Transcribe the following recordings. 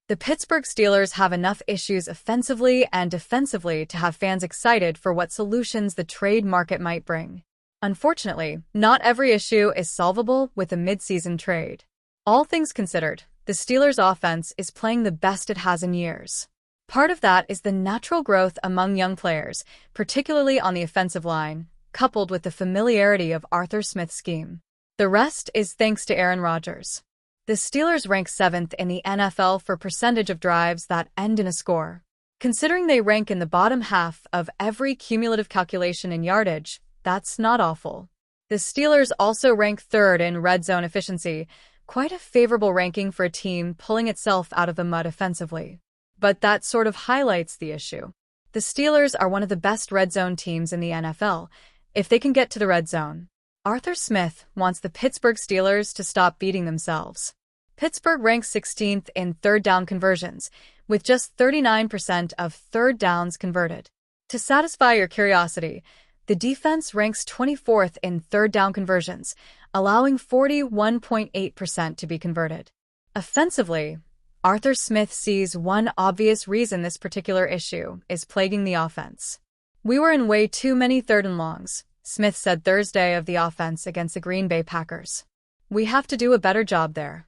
The Pittsburgh Steelers have enough issues offensively and defensively to have fans excited for what solutions the trade market might bring. Unfortunately, not every issue is solvable with a mid-season trade. All things considered, the Steelers' offense is playing the best it has in years. Part of that is the natural growth among young players, particularly on the offensive line, coupled with the familiarity of Arthur Smith's scheme. The rest is thanks to Aaron Rodgers. The Steelers rank 7th in the NFL for percentage of drives that end in a score. Considering they rank in the bottom half of every cumulative calculation in yardage, that's not awful. The Steelers also rank 3rd in red zone efficiency, quite a favorable ranking for a team pulling itself out of the mud offensively. But that sort of highlights the issue. The Steelers are one of the best red zone teams in the NFL, if they can get to the red zone. Arthur Smith wants the Pittsburgh Steelers to stop beating themselves. Pittsburgh ranks 16th in third down conversions, with just 39% of third downs converted. To satisfy your curiosity, the defense ranks 24th in third down conversions, allowing 41.8% to be converted. Offensively, Arthur Smith sees one obvious reason this particular issue is plaguing the offense. "We were in way too many third and longs," Smith said Thursday of the offense against the Green Bay Packers. "We have to do a better job there."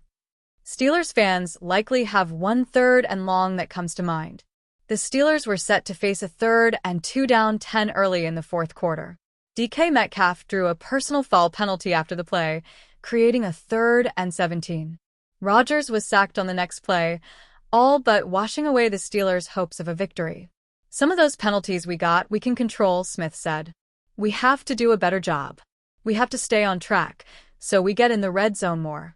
Steelers fans likely have one third and long that comes to mind. The Steelers were set to face a 3rd and 2 down 10 early in the fourth quarter. DK Metcalf drew a personal foul penalty after the play, creating a 3rd and 17. Rodgers was sacked on the next play, all but washing away the Steelers' hopes of a victory. "Some of those penalties we can control," Smith said. "We have to do a better job. We have to stay on track, so we get in the red zone more."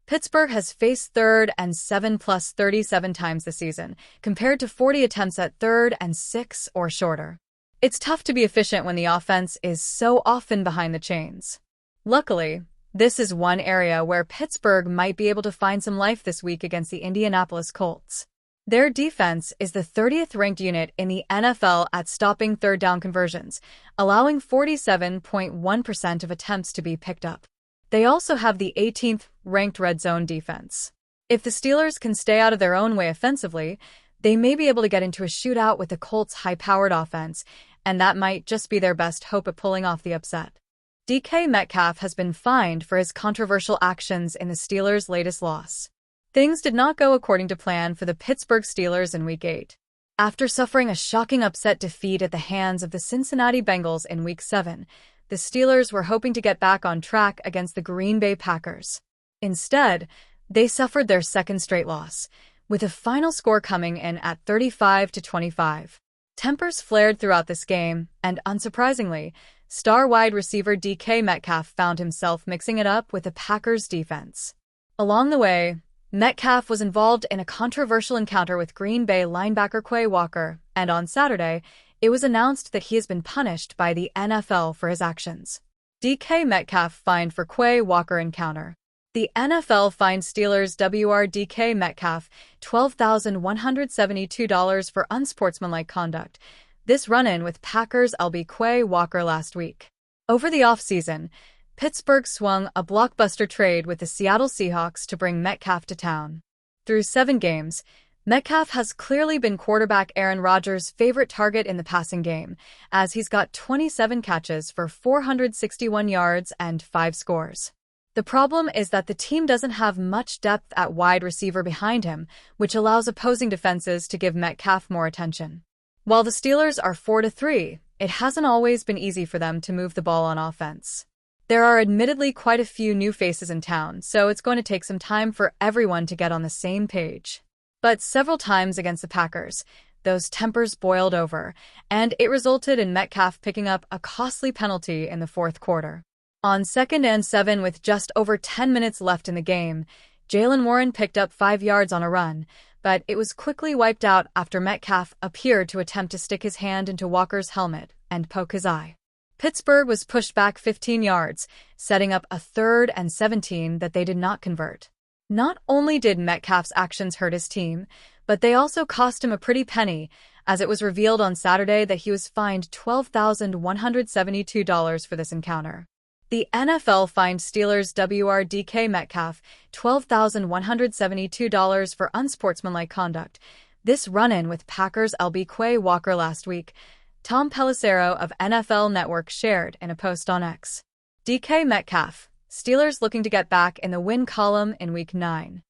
Pittsburgh has faced 3rd and 7 plus 37 times this season, compared to 40 attempts at 3rd and 6 or shorter. It's tough to be efficient when the offense is so often behind the chains. Luckily, this is one area where Pittsburgh might be able to find some life this week against the Indianapolis Colts. Their defense is the 30th ranked unit in the NFL at stopping third down conversions, allowing 47.1% of attempts to be picked up. They also have the 18th ranked red zone defense. If the Steelers can stay out of their own way offensively, they may be able to get into a shootout with the Colts' high-powered offense, and that might just be their best hope at pulling off the upset. DK Metcalf has been fined for his controversial actions in the Steelers' latest loss. Things did not go according to plan for the Pittsburgh Steelers in Week 8. After suffering a shocking upset defeat at the hands of the Cincinnati Bengals in Week 7, the Steelers were hoping to get back on track against the Green Bay Packers. Instead, they suffered their second straight loss, with a final score coming in at 35-25. Tempers flared throughout this game, and unsurprisingly, star wide receiver DK Metcalf found himself mixing it up with the Packers' defense. Along the way, Metcalf was involved in a controversial encounter with Green Bay linebacker Quay Walker, and on Saturday, it was announced that he has been punished by the NFL for his actions. DK Metcalf fined for Quay Walker encounter. The NFL fined Steelers DK Metcalf $12,172 for unsportsmanlike conduct. This run-in with Packers Quay Walker last week. Over the offseason, Pittsburgh swung a blockbuster trade with the Seattle Seahawks to bring Metcalf to town. Through 7 games, Metcalf has clearly been quarterback Aaron Rodgers' favorite target in the passing game, as he's got 27 catches for 461 yards and 5 scores. The problem is that the team doesn't have much depth at wide receiver behind him, which allows opposing defenses to give Metcalf more attention. While the Steelers are 4-3, it hasn't always been easy for them to move the ball on offense. There are admittedly quite a few new faces in town, so it's going to take some time for everyone to get on the same page. But several times against the Packers, those tempers boiled over, and it resulted in Metcalf picking up a costly penalty in the fourth quarter. On 2nd and 7 with just over 10 minutes left in the game, Jaylen Warren picked up 5 yards on a run, but it was quickly wiped out after Metcalf appeared to attempt to stick his hand into Walker's helmet and poke his eye. Pittsburgh was pushed back 15 yards, setting up a 3rd and 17 that they did not convert. Not only did Metcalf's actions hurt his team, but they also cost him a pretty penny, as it was revealed on Saturday that he was fined $12,172 for this encounter. The NFL fined Steelers WR DK Metcalf $12,172 for unsportsmanlike conduct. This run-in with Packers LB Quay Walker last week, Tom Pelissero of NFL Network shared in a post on X. DK Metcalf, Steelers looking to get back in the win column in Week 9.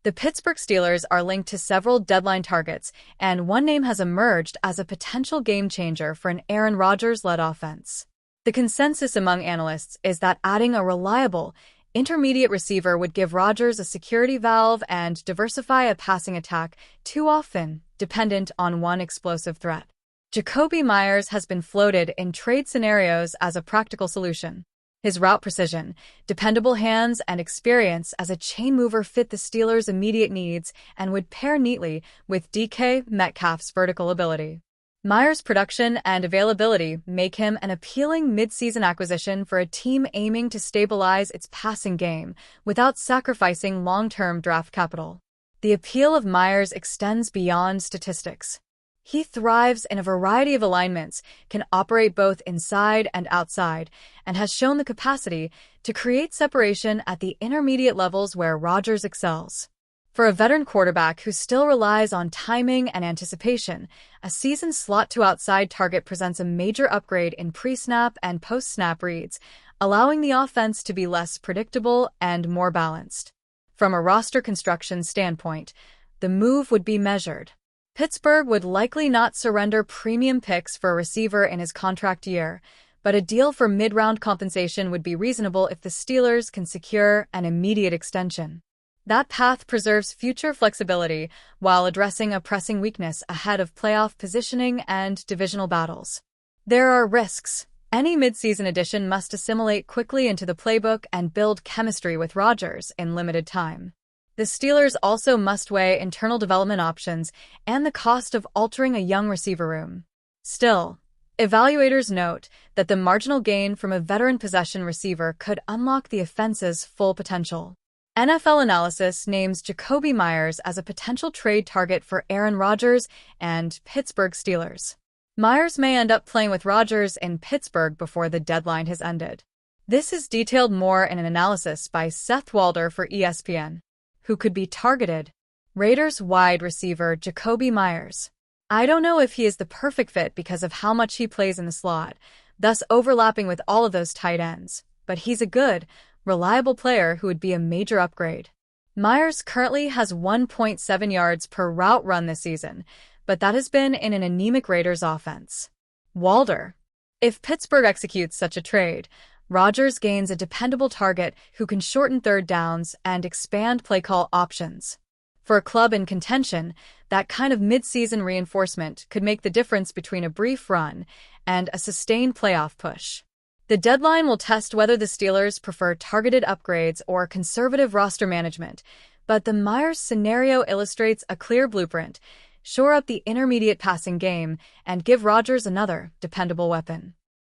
The Pittsburgh Steelers are linked to several deadline targets, and one name has emerged as a potential game-changer for an Aaron Rodgers-led offense. The consensus among analysts is that adding a reliable, intermediate receiver would give Rodgers a security valve and diversify a passing attack too often dependent on one explosive threat. Jakobi Meyers has been floated in trade scenarios as a practical solution. His route precision, dependable hands, and experience as a chain mover fit the Steelers' immediate needs and would pair neatly with DK Metcalf's vertical ability. Meyers' production and availability make him an appealing mid-season acquisition for a team aiming to stabilize its passing game without sacrificing long-term draft capital. The appeal of Meyers extends beyond statistics. He thrives in a variety of alignments, can operate both inside and outside, and has shown the capacity to create separation at the intermediate levels where Rodgers excels. For a veteran quarterback who still relies on timing and anticipation, a seasoned slot-to-outside target presents a major upgrade in pre-snap and post-snap reads, allowing the offense to be less predictable and more balanced. From a roster construction standpoint, the move would be measured. Pittsburgh would likely not surrender premium picks for a receiver in his contract year, but a deal for mid-round compensation would be reasonable if the Steelers can secure an immediate extension. That path preserves future flexibility while addressing a pressing weakness ahead of playoff positioning and divisional battles. There are risks. Any midseason addition must assimilate quickly into the playbook and build chemistry with Rodgers in limited time. The Steelers also must weigh internal development options and the cost of altering a young receiver room. Still, evaluators note that the marginal gain from a veteran possession receiver could unlock the offense's full potential. NFL analysis names Jakobi Meyers as a potential trade target for Aaron Rodgers and Pittsburgh Steelers. Meyers may end up playing with Rodgers in Pittsburgh before the deadline has ended. This is detailed more in an analysis by Seth Walder for ESPN. Who could be targeted? Raiders wide receiver Jakobi Meyers. I don't know if he is the perfect fit because of how much he plays in the slot, thus overlapping with all of those tight ends, but he's a good, reliable player who would be a major upgrade. Meyers currently has 1.7 yards per route run this season, but that has been in an anemic Raiders offense. Walder. If Pittsburgh executes such a trade, Rodgers gains a dependable target who can shorten third downs and expand play call options. For a club in contention, that kind of mid-season reinforcement could make the difference between a brief run and a sustained playoff push. The deadline will test whether the Steelers prefer targeted upgrades or conservative roster management, but the Meyers scenario illustrates a clear blueprint: shore up the intermediate passing game and give Rodgers another dependable weapon.